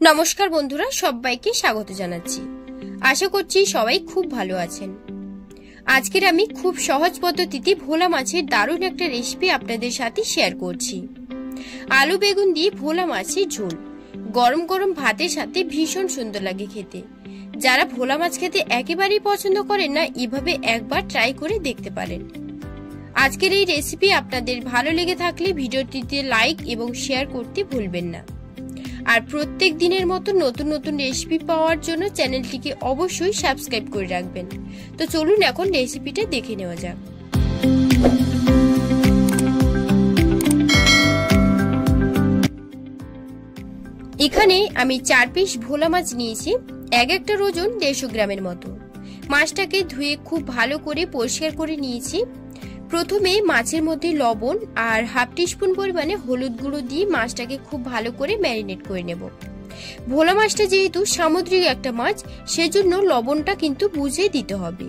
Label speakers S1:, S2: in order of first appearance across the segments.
S1: নমস্কার বন্ধুরা, সবাইকে স্বাগত জানাচ্ছি। আশা করছি সবাই খুব ভালো আছেন। আজকের আমি খুব সহজ পদ্ধতিতে ভোলা মাছের দারুণ একটা রেসিপি আপনাদের সাথে শেয়ার করছি। আলু বেগুন দিয়ে ভোলা মাছের ঝোল গরম গরম ভাতের সাথে ভীষণ সুন্দর লাগে খেতে। যারা ভোলা মাছ খেতে একেবারেই পছন্দ করেন না, এভাবে একবার ট্রাই করে দেখতে পারেন। আজকের এই রেসিপি আপনাদের ভালো লেগে থাকলে ভিডিওটিতে লাইক এবং শেয়ার করতে ভুলবেন না। আর প্রত্যেক দিনের মতো নতুন নতুন রেসিপি পাওয়ার জন্য চ্যানেলটিকে অবশ্যই সাবস্ক্রাইব করে রাখবেন। তো চলুন এখন রেসিপিটা দেখে নেওয়া যাক। এখানে আমি 4 পিস ভোলা মাছ নিয়েছি। একটার ওজন 150 গ্রামের মতো। মাছটাকে ধুয়ে খুব ভালো করে পরিষ্কার করে নিয়েছি। প্রথমে মাছের মধ্যে লবণ আর হাফ টিস্পুন পরিমাণে হলুদ গুঁড়ো দিয়ে মাছটাকে খুব ভালো করে ম্যারিনেট করে নেব। ভোলা মাছটা যেহেতু সামুদ্রিক একটা মাছ, সেজন্য লবণটা কিন্তু বুঝে দিতে হবে।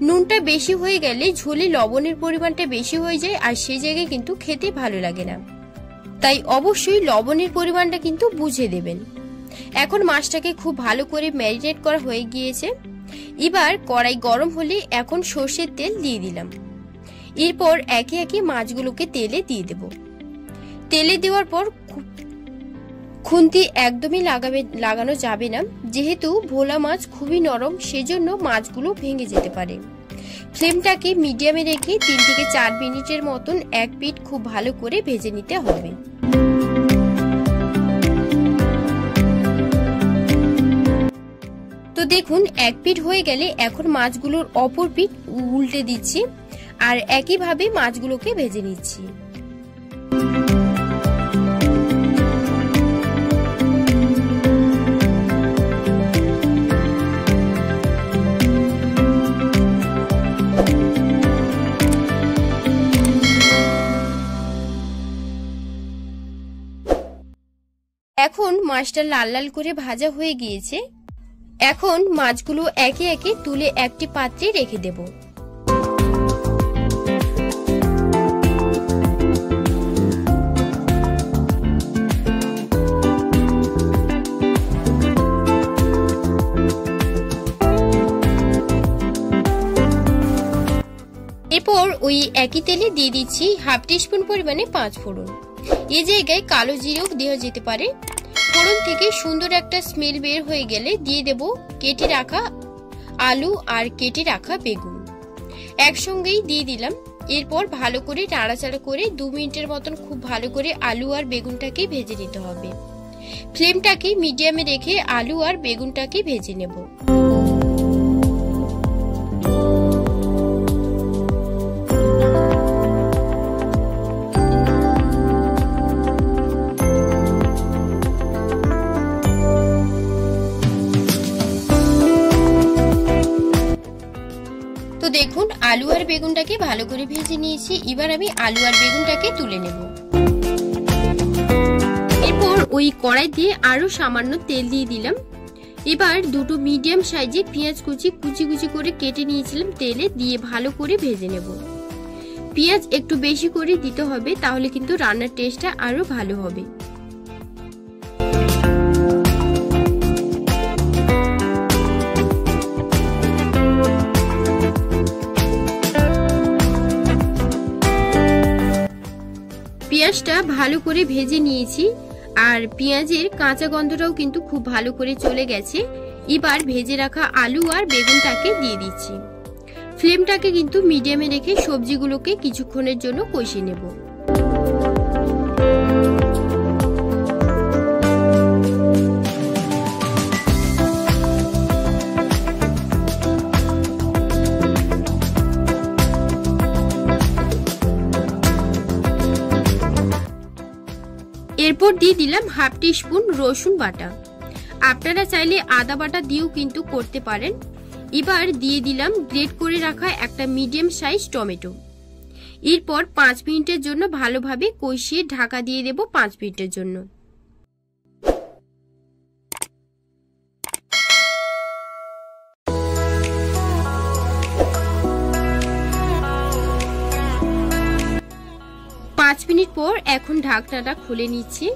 S1: নুনটা বেশি হয়ে গেলে ঝোলে লবণের পরিমাণটা বেশি হয়ে যায়, আর সেই জায়গায় কিন্তু খেতে ভালো লাগে না। তাই অবশ্যই লবণের পরিমাণটা কিন্তু বুঝে দেবেন। এখন মাছটাকে খুব ভালো করে ম্যারিনেট করা হয়ে গিয়েছে। এবার কড়াই গরম হলে এখন সর্ষের তেল দিয়ে দিলাম। এরপর একে একে মাছগুলোকে তেলে দিয়ে দেব। তেলে দেওয়ার পর খুন্তি একদমই লাগানো যাবে না, যেহেতু ভোলা মাছ খুবই নরম, সেজন্য মাছগুলো ভেঙে যেতে পারে। ফ্লেমটাকে মিডিয়ামে রেখে 3 থেকে 4 মিনিটের মতন এক পিঠ খুব ভালো করে ভেজে নিতে হবে। তো দেখুন, এক পিঠ হয়ে গেলে এখন মাছগুলোর অপর পিঠ উল্টে দিচ্ছি আর একইভাবে মাছগুলোকে ভেজে নিচ্ছি। এখন মাছটা লাল লাল করে ভাজা হয়ে গিয়েছে। এখন মাছগুলো একে একে তুলে একটি পাত্রে রেখে দেব। এরপর ওই একই তেলে দিয়ে দিচ্ছি হাফ টিস্পুন পরিমাণে 5 ফোড়ন। এই জায়গায় কালো জিরেও দেওয়া যেতে পারে। ফোড়ন থেকে সুন্দর একটা স্মেল বের হয়ে গেলে দিয়ে দেব কেটে রাখা আলু আর কেটে রাখা বেগুন, একসঙ্গেই দিয়ে দিলাম। এরপর ভালো করে নাড়াচাড়া করে 2 মিনিটের মতন খুব ভালো করে আলু আর বেগুনটাকে ভেজে নিতে হবে। ফ্লেমটাকে মিডিয়ামে রেখে আলু আর বেগুনটাকে ভেজে নেব। তো দেখুন, আলু আর বেগুনটাকে ভালো করে ভেজে নিয়েছি। এবার আমি আলু আর বেগুনটাকে তুলে নেব। এরপর ওই কড়াই দিয়ে আরো সামান্য তেল দিয়ে দিলাম। এবার দুটো মিডিয়াম সাইজের পেঁয়াজ কুচি কুচি করে কেটে নিয়েছিলাম, তেলে দিয়ে ভালো করে ভেজে নেব। পেঁয়াজ একটু বেশি করে দিতে হবে, তাহলে কিন্তু রান্নার টেস্টটা আরো ভালো হবে। পেঁয়াজটা ভালো করে ভেজে নিয়েছি, আর পেঁয়াজের কাঁচা গন্ধটাও কিন্তু খুব ভালো করে চলে গেছে। এবার ভেজে রাখা আলু আর বেগুনটাকে দিয়ে দিচ্ছি। ফ্লেমটাকে কিন্তু মিডিয়ামে রেখে সবজিগুলোকে কিছুক্ষণের জন্য কষিয়ে নেব। এরপর দিয়ে দিলাম হাফ টিস্পুন রসুন বাটা। আপনারা চাইলে আদা বাটা দিয়েও কিন্তু করতে পারেন। এবার দিয়ে দিলাম গ্রেট করে রাখা একটা মিডিয়াম সাইজ টমেটো। এরপর 5 মিনিটের জন্য ভালোভাবে কষিয়ে ঢাকা দিয়ে দেব 5 মিনিটের জন্য। পাঁচ মিনিট পর এখন ঢাকনাটা খুলে নিচ্ছি।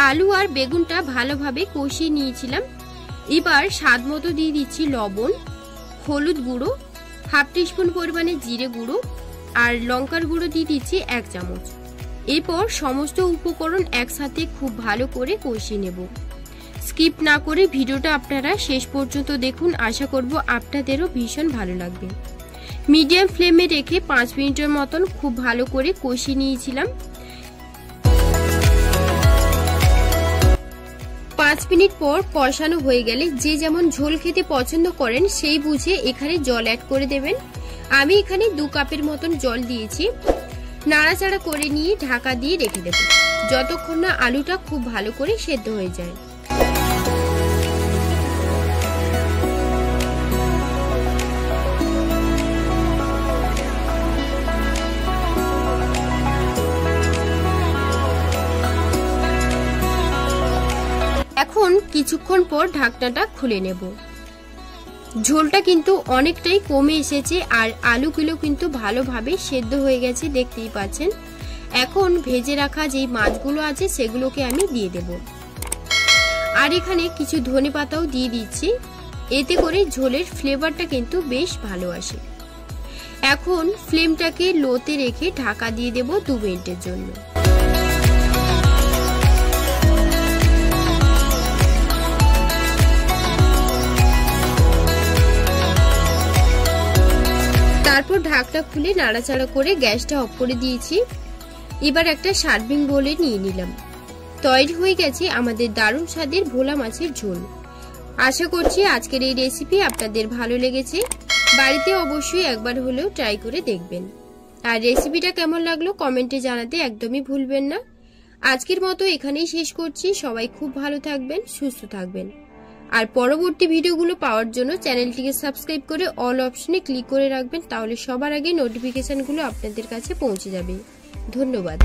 S1: আলু আর বেগুনটা ভালোভাবে কষিয়ে নিয়েছিলাম। এবার স্বাদ মতো দিয়ে দিচ্ছি লবণ, হলুদ গুঁড়ো, হাফ টিস্পুন পরিমাণে জিরে গুঁড়ো আর লঙ্কার গুঁড়ো দিয়ে দিচ্ছি 1 চামচ। এরপর সমস্ত উপকরণ একসাথে খুব ভালো করে কষিয়ে নেব। স্কিপ না করে ভিডিওটা আপনারা শেষ পর্যন্ত দেখুন, আশা করব আপনাদেরও ভীষণ ভালো লাগবে। মিডিয়াম ফ্লেমে রেখে 5 মিনিটের মতন খুব ভালো করে কষিয়ে নিয়েছিলাম। 5 মিনিট পর কষানো হয়ে গেলে যে যেমন ঝোল খেতে পছন্দ করেন সেই বুঝে এখানে জল অ্যাড করে দেবেন। আমি এখানে 2 কাপের মতন জল দিয়েছি। নাড়াচাড়া করে নিয়ে ঢাকা দিয়ে রেখে দেব যতক্ষণ না আলুটা খুব ভালো করে সেদ্ধ হয়ে যায়। এখন কিছুক্ষণ পর ঢাকনাটা খুলে নেব। ঝোলটা কিন্তু অনেকটাই কমে এসেছে আর আলুগুলো কিন্তু ভালোভাবে সেদ্ধ হয়ে গেছে, দেখতেই পাচ্ছেন। এখন ভেজে রাখা যেই মাছগুলো আছে সেগুলোকে আমি দিয়ে দেব। আর এখানে কিছু ধনেপাতাও দিয়ে দিচ্ছি, এতে করে ঝোলের ফ্লেভারটা কিন্তু বেশ ভালো আসে। এখন ফ্লেমটাকে লোতে রেখে ঢাকা দিয়ে দেব 2 মিনিটের জন্য। তারপর ঢাকনা খুলে নাড়াচাড়া করে গ্যাসটা অফ করে দিয়েছি। এবার একটা সার্ভিং বোলে নিয়ে নিলাম। তৈরি হয়ে গেছে আমাদের দারুণ স্বাদের ভোলা মাছের ঝোল। আশা করছি আজকের এই রেসিপি আপনাদের ভালো লেগেছে। বাড়িতে অবশ্যই একবার হলেও ট্রাই করে দেখবেন। আর রেসিপিটা কেমন লাগলো কমেন্টে জানাতে একদমই ভুলবেন না। আজকের মতো এখানেই শেষ করছি। সবাই খুব ভালো থাকবেন, সুস্থ থাকবেন। আর পরবর্তী ভিডিওগুলো পাওয়ার জন্য চ্যানেলটিকে সাবস্ক্রাইব করে অল অপশনে ক্লিক করে রাখবেন, তাহলে সবার আগে নোটিফিকেশনগুলো আপনাদের কাছে পৌঁছে যাবে। ধন্যবাদ।